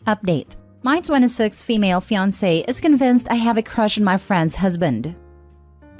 Update. My 26 female fiancé is convinced I have a crush on my friend's husband.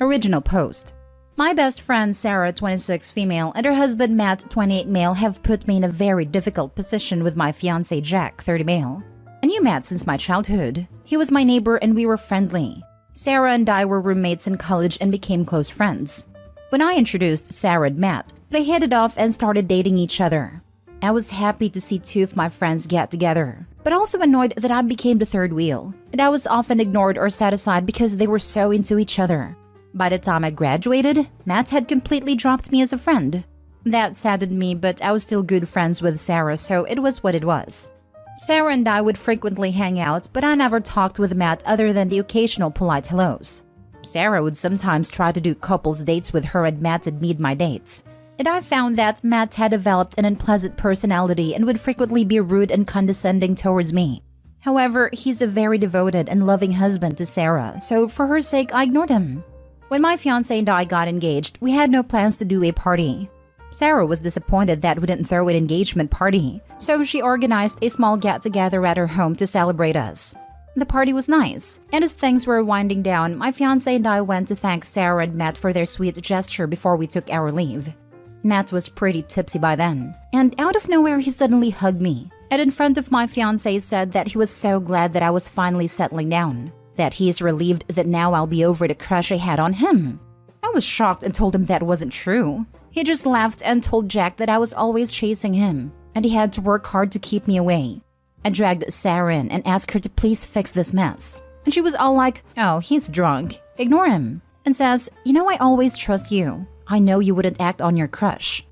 Original post. My best friend Sarah, 26 female, and her husband Matt, 28 male, have put me in a very difficult position with my fiancé Jack, 30 male. I knew Matt since my childhood. He was my neighbor and we were friendly. Sarah and I were roommates in college and became close friends. When I introduced Sarah and Matt, they hit it off and started dating each other. I was happy to see two of my friends get together, but also annoyed that I became the third wheel, and I was often ignored or set aside because they were so into each other. By the time I graduated, Matt had completely dropped me as a friend. That saddened me, but I was still good friends with Sarah, so it was what it was. Sarah and I would frequently hang out, but I never talked with Matt other than the occasional polite hellos. Sarah would sometimes try to do couples dates with her and Matt would meet my dates. And I found that Matt had developed an unpleasant personality and would frequently be rude and condescending towards me. However, he's a very devoted and loving husband to Sarah, so for her sake I ignored him. When my fiancé and I got engaged, we had no plans to do a party. Sarah was disappointed that we didn't throw an engagement party, so she organized a small get-together at her home to celebrate us. The party was nice, and as things were winding down, my fiancé and I went to thank Sarah and Matt for their sweet gesture before we took our leave. Matt was pretty tipsy by then, and out of nowhere he suddenly hugged me, and in front of my fiancé said that he was so glad that I was finally settling down, that he is relieved that now I'll be over the crush I had on him. I was shocked and told him that wasn't true. He just laughed and told Jack that I was always chasing him, and he had to work hard to keep me away. I dragged Sarah in and asked her to please fix this mess. And she was all like, "Oh, he's drunk. Ignore him." And says, "You know I always trust you. I know you wouldn't act on your crush."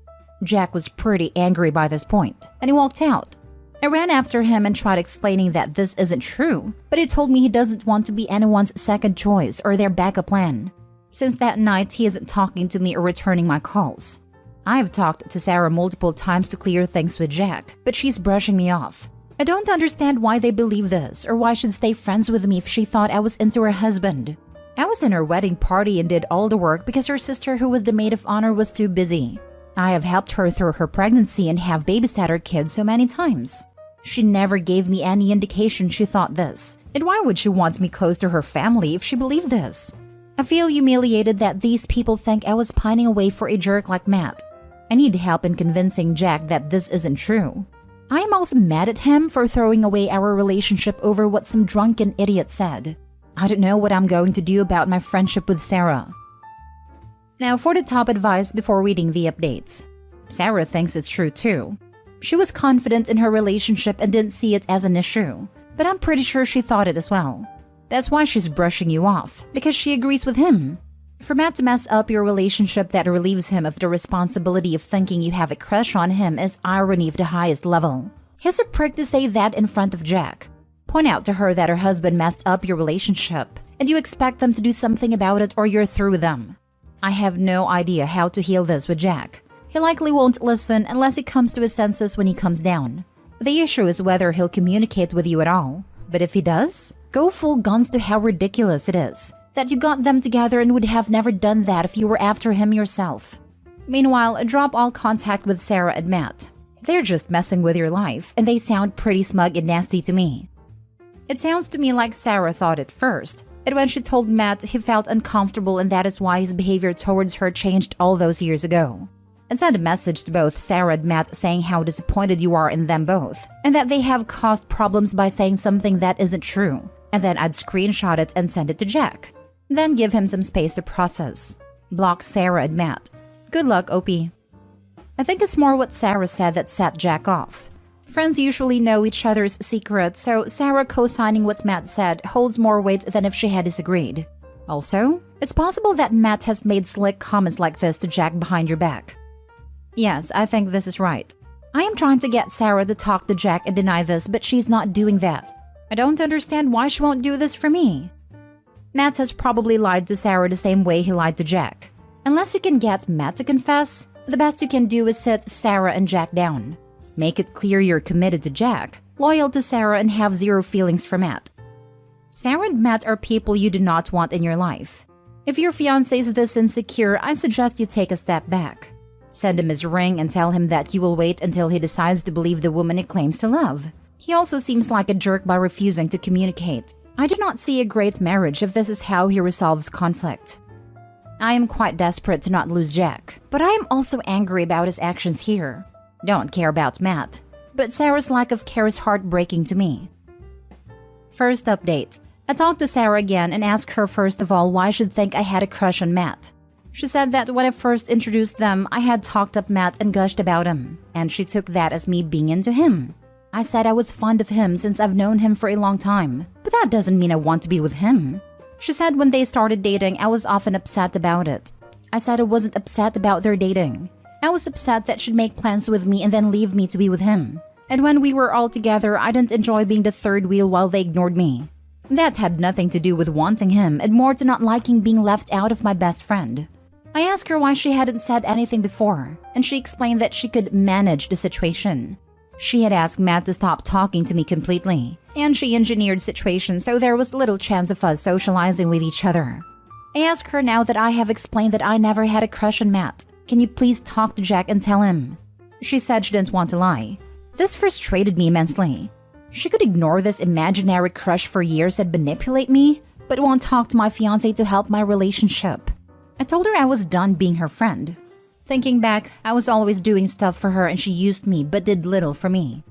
Jack was pretty angry by this point, and he walked out. I ran after him and tried explaining that this isn't true, but he told me he doesn't want to be anyone's second choice or their backup plan. Since that night, he isn't talking to me or returning my calls. I've talked to Sarah multiple times to clear things with Jack, but she's brushing me off. I don't understand why they believe this or why she'd stay friends with me if she thought I was into her husband. I was in her wedding party and did all the work because her sister, who was the maid of honor, was too busy. I have helped her through her pregnancy and have babysat her kids so many times. She never gave me any indication she thought this. And why would she want me close to her family if she believed this? I feel humiliated that these people think I was pining away for a jerk like Matt. I need help in convincing Jack that this isn't true. I am also mad at him for throwing away our relationship over what some drunken idiot said. I don't know what I'm going to do about my friendship with Sarah. Now for the top advice before reading the updates. Sarah thinks it's true too. She was confident in her relationship and didn't see it as an issue, but I'm pretty sure she thought it as well. That's why she's brushing you off, because she agrees with him. For Matt to mess up your relationship that relieves him of the responsibility of thinking you have a crush on him is irony of the highest level. He's a prick to say that in front of Jack. Point out to her that her husband messed up your relationship, and you expect them to do something about it or you're through with them. I have no idea how to heal this with Jack. He likely won't listen unless he comes to his senses when he comes down. The issue is whether he'll communicate with you at all. But if he does, go full guns to how ridiculous it is that you got them together and would have never done that if you were after him yourself. Meanwhile, drop all contact with Sarah and Matt. They're just messing with your life, and they sound pretty smug and nasty to me. It sounds to me like Sarah thought it first, and when she told Matt he felt uncomfortable and that is why his behavior towards her changed all those years ago. And send a message to both Sarah and Matt saying how disappointed you are in them both, and that they have caused problems by saying something that isn't true. And then I'd screenshot it and send it to Jack. Then give him some space to process. Block Sarah and Matt. Good luck, OP. I think it's more what Sarah said that set Jack off. Friends usually know each other's secrets, so Sarah co-signing what Matt said holds more weight than if she had disagreed. Also, it's possible that Matt has made slick comments like this to Jack behind your back. Yes, I think this is right. I am trying to get Sarah to talk to Jack and deny this, but she's not doing that. I don't understand why she won't do this for me. Matt has probably lied to Sarah the same way he lied to Jack. Unless you can get Matt to confess, the best you can do is sit Sarah and Jack down. Make it clear you're committed to Jack, loyal to Sarah, and have zero feelings for Matt. Sarah and Matt are people you do not want in your life. If your fiancé is this insecure, I suggest you take a step back. Send him his ring and tell him that you will wait until he decides to believe the woman he claims to love. He also seems like a jerk by refusing to communicate. I do not see a great marriage if this is how he resolves conflict. I am quite desperate to not lose Jack, but I am also angry about his actions here. Don't care about Matt, but Sarah's lack of care is heartbreaking to me. First update. I talked to Sarah again and asked her first of all why she'd think I had a crush on Matt. She said that when I first introduced them, I had talked up Matt and gushed about him, and she took that as me being into him. I said I was fond of him since I've known him for a long time, but that doesn't mean I want to be with him. She said when they started dating, I was often upset about it. I said I wasn't upset about their dating. I was upset that she'd make plans with me and then leave me to be with him. And when we were all together, I didn't enjoy being the third wheel while they ignored me. That had nothing to do with wanting him and more to not liking being left out of my best friend. I asked her why she hadn't said anything before, and she explained that she could manage the situation. She had asked Matt to stop talking to me completely, and she engineered situations so there was little chance of us socializing with each other. I asked her now that I have explained that I never had a crush on Matt. Can you please talk to Jack and tell him? She said she didn't want to lie. This frustrated me immensely. She could ignore this imaginary crush for years and manipulate me, but won't talk to my fiancé to help my relationship. I told her I was done being her friend. Thinking back, I was always doing stuff for her and she used me but did little for me.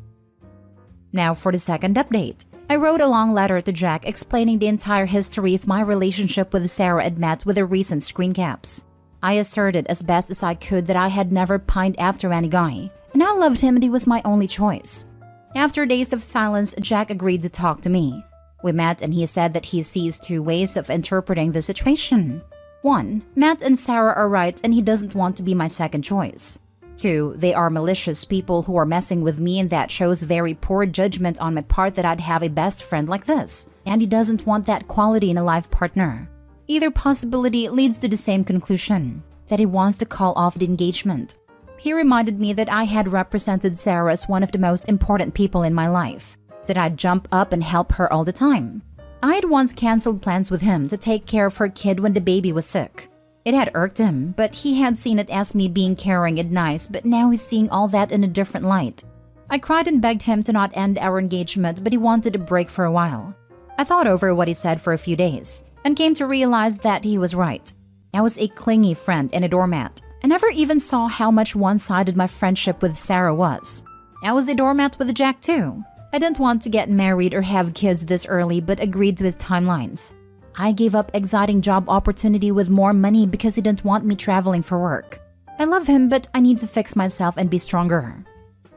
Now for the second update. I wrote a long letter to Jack explaining the entire history of my relationship with Sarah and Matt with the recent screen caps. I asserted as best as I could that I had never pined after any guy, and I loved him and he was my only choice. After days of silence, Jack agreed to talk to me. We met and he said that he sees two ways of interpreting the situation. 1. Matt and Sarah are right and he doesn't want to be my second choice. 2. They are malicious people who are messing with me and that shows very poor judgment on my part that I'd have a best friend like this, and he doesn't want that quality in a life partner. Either possibility leads to the same conclusion, that he wants to call off the engagement. He reminded me that I had represented Sarah as one of the most important people in my life, that I'd jump up and help her all the time. I had once canceled plans with him to take care of her kid when the baby was sick. It had irked him, but he had seen it as me being caring and nice, but now he's seeing all that in a different light. I cried and begged him to not end our engagement, but he wanted a break for a while. I thought over what he said for a few days, and came to realize that he was right. I was a clingy friend and a doormat. I never even saw how much one-sided my friendship with Sarah was. I was a doormat with Jack too. I didn't want to get married or have kids this early but agreed to his timelines. I gave up exciting job opportunity with more money because he didn't want me traveling for work. I love him but I need to fix myself and be stronger.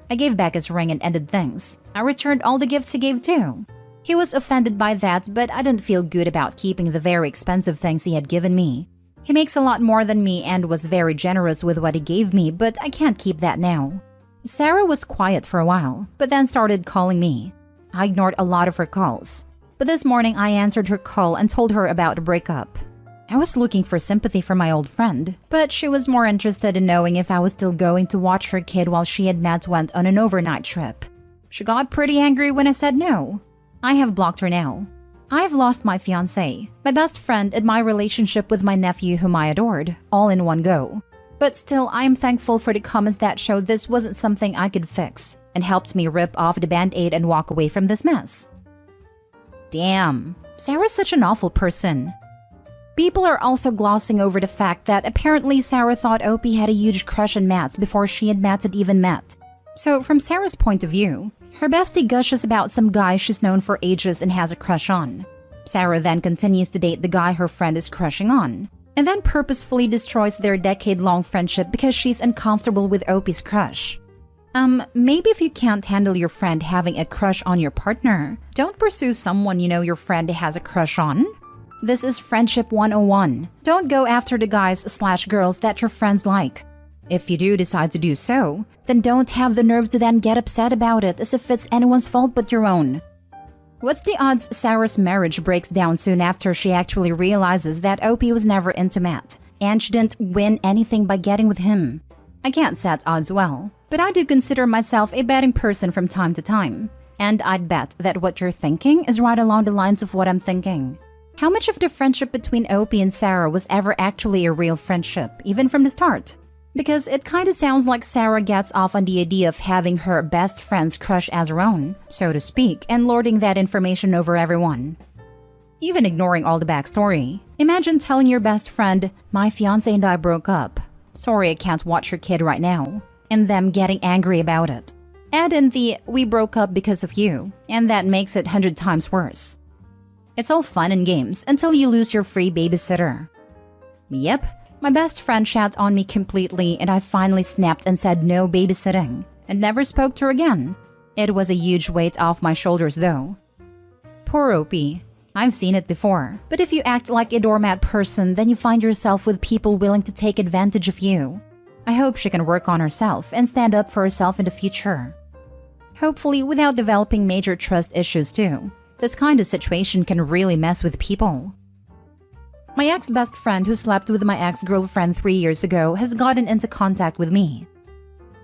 I gave back his ring and ended things. I returned all the gifts he gave too. He was offended by that but I didn't feel good about keeping the very expensive things he had given me. He makes a lot more than me and was very generous with what he gave me, but I can't keep that now. Sarah was quiet for a while, but then started calling me. I ignored a lot of her calls. But this morning I answered her call and told her about a breakup. I was looking for sympathy from my old friend, but she was more interested in knowing if I was still going to watch her kid while she and Matt went on an overnight trip. She got pretty angry when I said no. I have blocked her now. I've lost my fiancé, my best friend, and my relationship with my nephew whom I adored, all in one go. But still, I am thankful for the comments that showed this wasn't something I could fix and helped me rip off the band-aid and walk away from this mess. Damn, Sarah's such an awful person. People are also glossing over the fact that apparently Sarah thought Opie had a huge crush on Matt before she and Matt had even met. So from Sarah's point of view, her bestie gushes about some guy she's known for ages and has a crush on. Sarah then continues to date the guy her friend is crushing on, and then purposefully destroys their decade-long friendship because she's uncomfortable with Opie's crush. Maybe if you can't handle your friend having a crush on your partner, don't pursue someone you know your friend has a crush on. This is Friendship 101. Don't go after the guys/girls that your friends like. If you do decide to do so, then don't have the nerve to then get upset about it as if it's anyone's fault but your own. What's the odds Sarah's marriage breaks down soon after she actually realizes that Opie was never into Matt, and she didn't win anything by getting with him? I can't set odds well, but I do consider myself a betting person from time to time, and I'd bet that what you're thinking is right along the lines of what I'm thinking. How much of the friendship between Opie and Sarah was ever actually a real friendship, even from the start? Because it kinda sounds like Sarah gets off on the idea of having her best friend's crush as her own, so to speak, and lording that information over everyone. Even ignoring all the backstory, imagine telling your best friend, "My fiancé and I broke up. Sorry I can't watch your kid right now," and them getting angry about it. Add in the "we broke up because of you," and that makes it 100 times worse. It's all fun and games until you lose your free babysitter. Yep, my best friend shat on me completely and I finally snapped and said no babysitting, and never spoke to her again. It was a huge weight off my shoulders though. Poor Opie. I've seen it before, but if you act like a doormat person, then you find yourself with people willing to take advantage of you. I hope she can work on herself and stand up for herself in the future. Hopefully without developing major trust issues too. This kind of situation can really mess with people. My ex-best friend who slept with my ex-girlfriend 3 years ago has gotten into contact with me.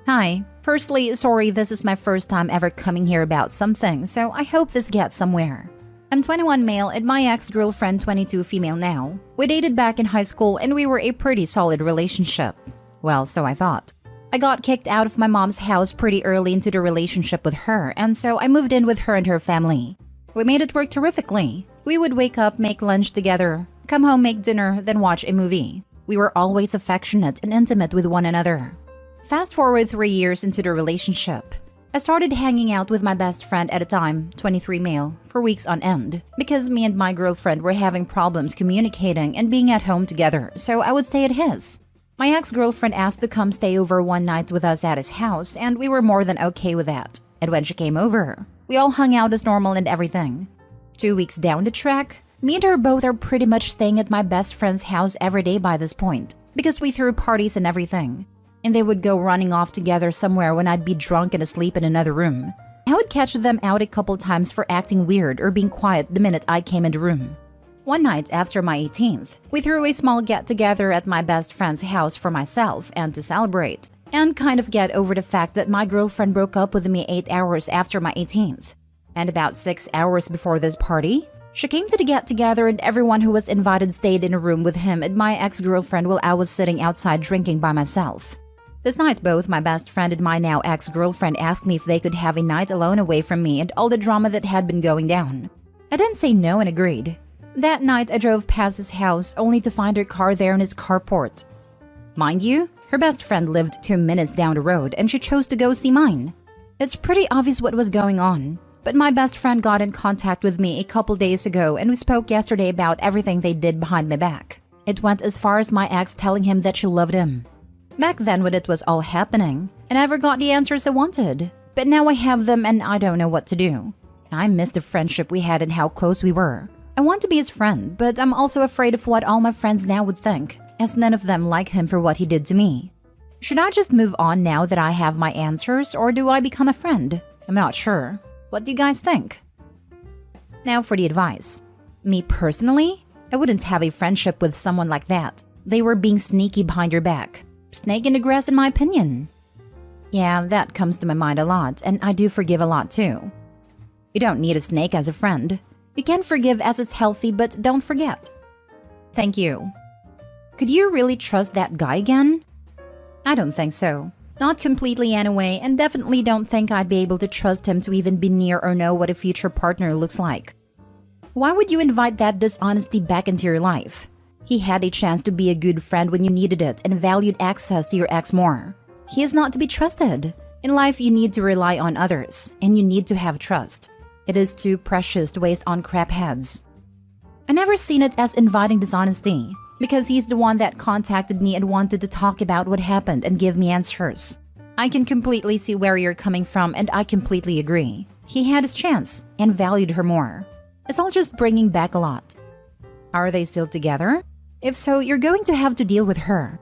Hi, firstly, sorry this is my first time ever coming here about something, so I hope this gets somewhere. I'm 21 male and my ex-girlfriend 22 female now. We dated back in high school and we were a pretty solid relationship. Well, so I thought. I got kicked out of my mom's house pretty early into the relationship with her, and so I moved in with her and her family. We made it work terrifically. We would wake up, make lunch together, come home, make dinner, then watch a movie. We were always affectionate and intimate with one another. Fast forward 3 years into the relationship. I started hanging out with my best friend at a time, 23 male, for weeks on end, because me and my girlfriend were having problems communicating and being at home together, so I would stay at his. My ex-girlfriend asked to come stay over one night with us at his house, and we were more than okay with that. And when she came over, we all hung out as normal and everything. 2 weeks down the track, me and her both are pretty much staying at my best friend's house every day by this point, because we threw parties and everything. And they would go running off together somewhere when I'd be drunk and asleep in another room. I would catch them out a couple times for acting weird or being quiet the minute I came in the room. One night after my 18th, we threw a small get-together at my best friend's house for myself and to celebrate, and kind of get over the fact that my girlfriend broke up with me 8 hours after my 18th. And about 6 hours before this party, she came to the get-together and everyone who was invited stayed in a room with him and my ex-girlfriend while I was sitting outside drinking by myself. This night, both my best friend and my now ex-girlfriend asked me if they could have a night alone away from me and all the drama that had been going down. I didn't say no and agreed. That night, I drove past his house only to find her car there in his carport. Mind you, her best friend lived 2 minutes down the road and she chose to go see mine. It's pretty obvious what was going on, but my best friend got in contact with me a couple days ago and we spoke yesterday about everything they did behind my back. It went as far as my ex telling him that she loved him. Back then when it was all happening, I never got the answers I wanted. But now I have them and I don't know what to do. I miss the friendship we had and how close we were. I want to be his friend, but I'm also afraid of what all my friends now would think, as none of them like him for what he did to me. Should I just move on now that I have my answers, or do I become a friend? I'm not sure. What do you guys think? Now for the advice. Me personally, I wouldn't have a friendship with someone like that. They were being sneaky behind your back. Snake in the grass in my opinion. Yeah, that comes to my mind a lot, and I do forgive a lot too. You don't need a snake as a friend. You can forgive as it's healthy, but don't forget. Thank you. Could you really trust that guy again? I don't think so. Not completely anyway, and definitely don't think I'd be able to trust him to even be near or know what a future partner looks like. Why would you invite that dishonesty back into your life? He had a chance to be a good friend when you needed it and valued access to your ex more. He is not to be trusted. In life, you need to rely on others, and you need to have trust. It is too precious to waste on crap heads. I never seen it as inviting dishonesty, because he's the one that contacted me and wanted to talk about what happened and give me answers. I can completely see where you're coming from, and I completely agree. He had his chance and valued her more. It's all just bringing back a lot. Are they still together? If so, you're going to have to deal with her.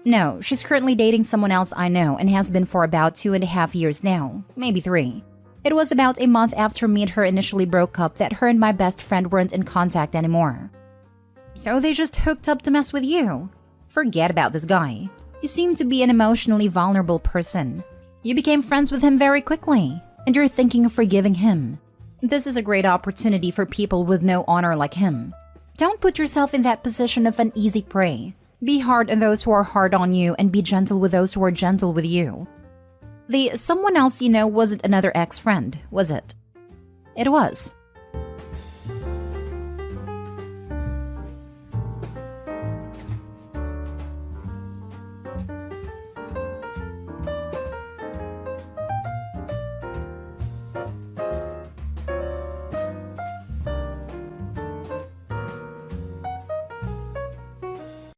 No, she's currently dating someone else I know and has been for about 2.5 years now, maybe 3. It was about a month after me and her initially broke up that her and my best friend weren't in contact anymore. So they just hooked up to mess with you. Forget about this guy. You seem to be an emotionally vulnerable person. You became friends with him very quickly, and you're thinking of forgiving him. This is a great opportunity for people with no honor like him. Don't put yourself in that position of an easy prey. Be hard on those who are hard on you and be gentle with those who are gentle with you. The someone else you know wasn't another ex-friend, was it? It was.